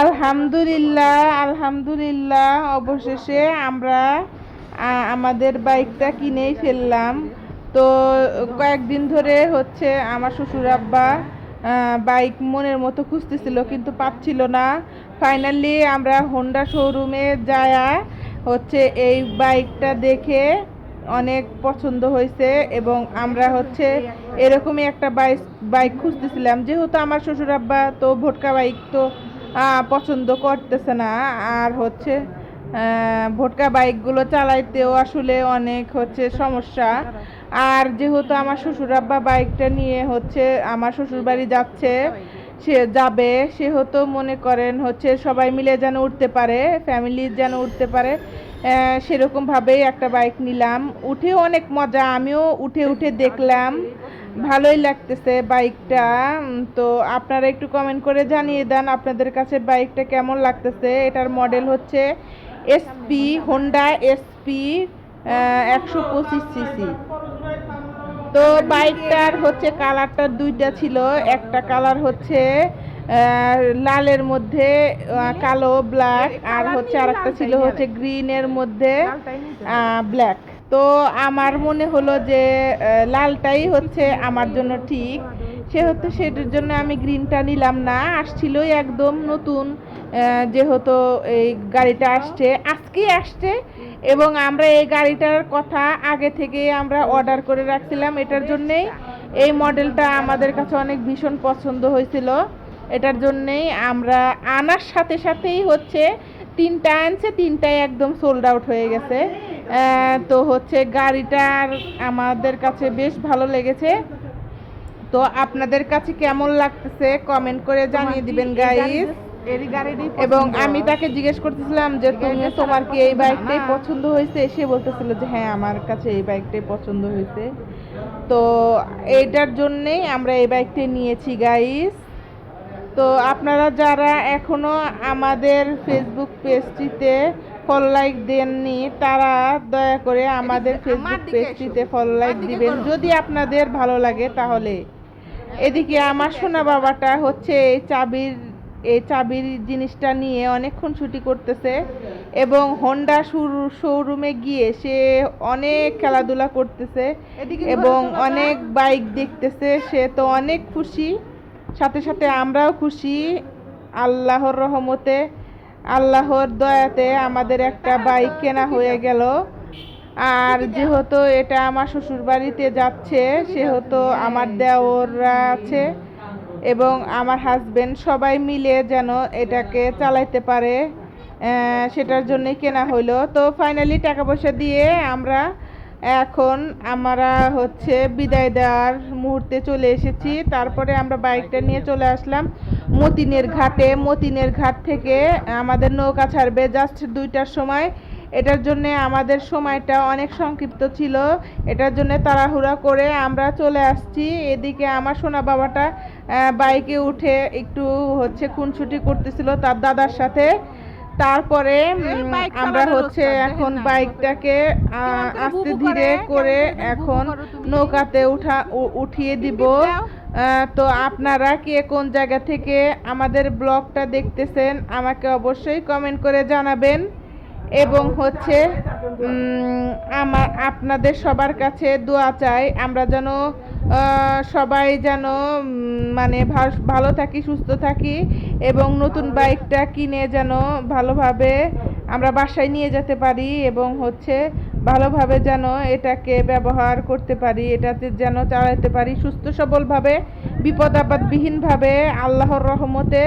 আলহামদুলিল্লাহ, আলহামদুলিল্লাহ, অবশেষে আমরা আমাদের বাইকটা কিনেই ফেললাম। তো কয়েকদিন ধরে হচ্ছে আমার শ্বশুর আব্বা বাইক মনের মতো খুঁজতেছিল কিন্তু পাচ্ছিল না। ফাইনালি আমরা হোন্ডা শোরুমে যায়া হচ্ছে এই বাইকটা দেখে অনেক পছন্দ হয়েছে এবং আমরা হচ্ছে এরকমই একটা বাইক খুঁজতেছিলাম, যেহেতু আমার শ্বশুর আব্বা তো ভোটকা বাইক তো পছন্দ করতেছে না। আর হচ্ছে ভোটকা বাইকগুলো চালাইতেও আসলে অনেক হচ্ছে সমস্যা। আর যেহেতু আমার শ্বশুর আব্বা বাইকটা নিয়ে হচ্ছে আমার শ্বশুর বাড়ি যাচ্ছে, সে যাবে, সেহেতু মনে করেন হচ্ছে সবাই মিলে যেন উঠতে পারে, ফ্যামিলি যেন উঠতে পারে, সেরকমভাবেই একটা বাইক নিলাম। উঠেও অনেক মজা, আমিও উঠে উঠে দেখলাম, ভালোই লাগতেছে বাইকটা। তো আপনারা একটু কমেন্ট করে জানিয়ে দেন আপনাদের কাছে বাইকটা কেমন লাগতেছে। এটার মডেল হচ্ছে এসপি, হোন্ডা এসপি 125 সিসি। তো বাইকটার হচ্ছে কালারটা দুইটা ছিল, একটা কালার হচ্ছে লালের মধ্যে কালো ব্ল্যাক, আর হচ্ছে আরেকটা ছিল হচ্ছে গ্রিনের মধ্যে ব্ল্যাক। তো আমার মনে হলো যে লালটাই হচ্ছে আমার জন্য ঠিক, সেহেতু সেটার জন্য আমি গ্রিনটা নিলাম না। আসছিলই একদম নতুন, যেহেতু এই গাড়িটা আসছে আজকেই আসছে এবং আমরা এই গাড়িটার কথা আগে থেকে আমরা অর্ডার করে রাখছিলাম। এটার জন্যেই এই মডেলটা আমাদের কাছে অনেক ভীষণ পছন্দ হয়েছিল। এটার জন্যেই আমরা আনার সাথে সাথেই হচ্ছে তিনটা আনছে, তিনটাই একদম সোল্ড আউট হয়ে গেছে। তো হচ্ছে গাড়িটার আমাদের কাছে বেশ ভালো লেগেছে। তো আপনাদের কাছে কেমন লাগতেছে কমেন্ট করে জানিয়ে দিবেন গাইস। এবং আমি তাকে জিজ্ঞেস করতেছিলাম যে তোমার কি এই বাইকটাই পছন্দ হয়েছে, সে বলতেছিল যে হ্যাঁ আমার কাছে এই বাইকটাই পছন্দ হয়েছে। তো এইটার জন্যেই আমরা এই বাইকটাই নিয়েছি গাইস। তো আপনারা যারা এখনো আমাদের ফেসবুক পেজটিতে ফলো লাইক দেননি, তারা দয়া করে আমাদের ফেসবুক পেজটিতে ফলো লাইক দিবেন যদি আপনাদের ভালো লাগে তাহলে। এদিকে আমার সোনা বাবাটা হচ্ছে এই চাবির জিনিসটা নিয়ে অনেকক্ষণ ছুটি করতেছে এবং হোন্ডা শোরুমে গিয়ে সে অনেক খেলাধুলা করতেছে এবং অনেক বাইক দেখতেছে। সে তো অনেক খুশি, সাথে সাথে আমরাও খুশি। আল্লাহর রহমতে, আল্লাহর দয়াতে আমাদের একটা বাইক কেনা হয়ে গেল। আর যেহেতু এটা আমার শ্বশুর বাড়িতে যাচ্ছে, সেহেতু আমার দেওররা আছে এবং আমার হাজবেন্ড সবাই মিলে যেন এটাকে চালাইতে পারে, সেটার জন্যই কেনা হইলো। তো ফাইনালি টাকা পয়সা দিয়ে আমরা এখন হচ্ছে বিদায় দেওয়ার মুহূর্তে চলে এসেছি। তারপরে আমরা বাইকটা নিয়ে চলে আসলাম মতিনের ঘাটে। মতিনের ঘাট থেকে আমাদের নৌকা ছাড়বে জাস্ট 2টার সময়। এটার জন্য আমাদের সময়টা অনেক সংক্ষিপ্ত ছিল, এটার জন্য তাড়াহুড়া করে আমরা চলে আসছি। এদিকে আমার সোনা বাবাটা বাইকে উঠে একটু হচ্ছে খুনসুটি করতেছিল তার দাদার সাথে। তারপরে আমরা হচ্ছে এখন বাইকটাকে আস্তে ধীরে করে এখন নৌকাতে উঠিয়ে দিব। তো আপনারা কে কোন জায়গা থেকে আমাদের ব্লগটা দেখতেছেন আমাকে অবশ্যই কমেন্ট করে জানাবেন এবং হচ্ছে আপনাদের সবার কাছে দোয়া চাই আমরা যেন সবাই যেন মানে ভালো থাকি, সুস্থ থাকি এবং নতুন বাইকটা কিনে যেন ভালোভাবে আমরা বাসায় নিয়ে যেতে পারি এবং হচ্ছে ভালোভাবে যেন এটাকে ব্যবহার করতে পারি, এটাতে যেন চালাতে পারি সুস্থ সবলভাবে, বিপদ আপদবিহীনভাবে, আল্লাহর রহমতে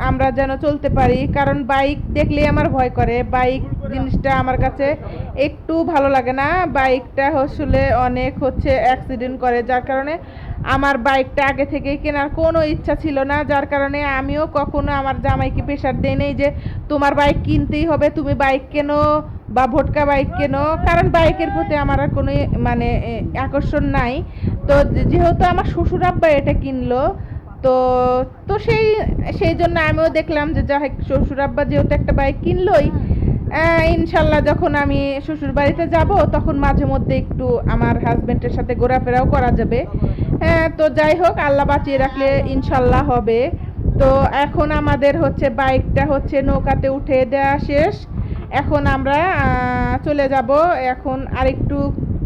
আমরা যেন চলতে পারি। কারণ বাইক দেখলেই আমার ভয় করে, বাইক জিনিসটা আমার কাছে একটু ভালো লাগে না। বাইকটা আসলে অনেক হচ্ছে অ্যাক্সিডেন্ট করে, যার কারণে আমার বাইকটা আগে থেকেই কেনার কোনো ইচ্ছা ছিল না। যার কারণে আমিও কখনো আমার জামাইকে প্রেশার দেই নেই যে তোমার বাইক কিনতেই হবে, তুমি বাইক কেনো বা ভোটকা বাইক কেনো, কারণ বাইকের প্রতি আমার আর কোনো মানে আকর্ষণ নাই। তো যেহেতু আমার শ্বশুর আব্বা এটা কিনলো, তো তো সেই জন্য আমিও দেখলাম যে যাই হোক শ্বশুর আব্বা যেহেতু একটা বাইক কিনলোই, ইনশাল্লাহ যখন আমি শ্বশুর বাড়িতে যাব তখন মাঝে মধ্যে একটু আমার হাজবেন্ডের সাথে ঘোরাফেরাও করা যাবে। তো যাই হোক আল্লাহ বাঁচিয়ে রাখলে ইনশাল্লাহ হবে। তো তো এখন আমাদের হচ্ছে বাইকটা হচ্ছে নৌকাতে উঠে দেওয়া শেষ। এখন আমরা চলে যাব। এখন আরেকটু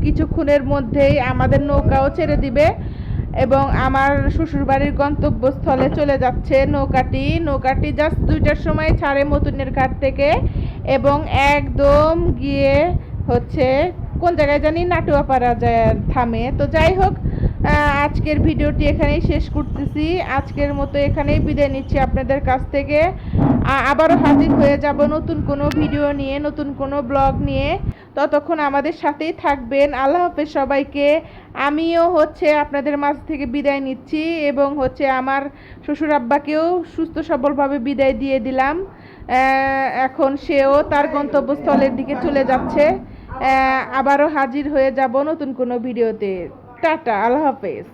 কিছুক্ষণের মধ্যেই আমাদের নৌকাও ছেড়ে দিবে এবং আমার শ্বশুরবাড়ির গন্তব্যস্থলে চলে যাচ্ছে নৌকাটি জাস্ট 2টার সময় ছাড়ে মতুনের ঘাট থেকে এবং একদম গিয়ে হচ্ছে কোন জায়গায় জানি নাটুয়াপাড়া যায় থামে। তো যাই হোক, আজকের ভিডিওটি এখানেই শেষ করতেছি। আজকের মতো এখানেই বিদায় নিচ্ছি আপনাদের কাছ থেকে। আবারও হাজির হয়ে যাব নতুন কোনো ভিডিও নিয়ে, নতুন কোনো ব্লগ নিয়ে। ততক্ষণ আমাদের সাথেই থাকবেন। আল্লাহ হাফেজ সবাইকে। আমিও হচ্ছে আপনাদের মাঝ থেকে বিদায় নিচ্ছি এবং হচ্ছে আমার শ্বশুর আব্বাকেও সুস্থ সবলভাবে বিদায় দিয়ে দিলাম। এখন সেও তার গন্তব্যস্থলের দিকে চলে যাচ্ছে। আবারও হাজির হয়ে যাব নতুন কোনো ভিডিওতে। টাটা, আল্লাহ হাফেজ।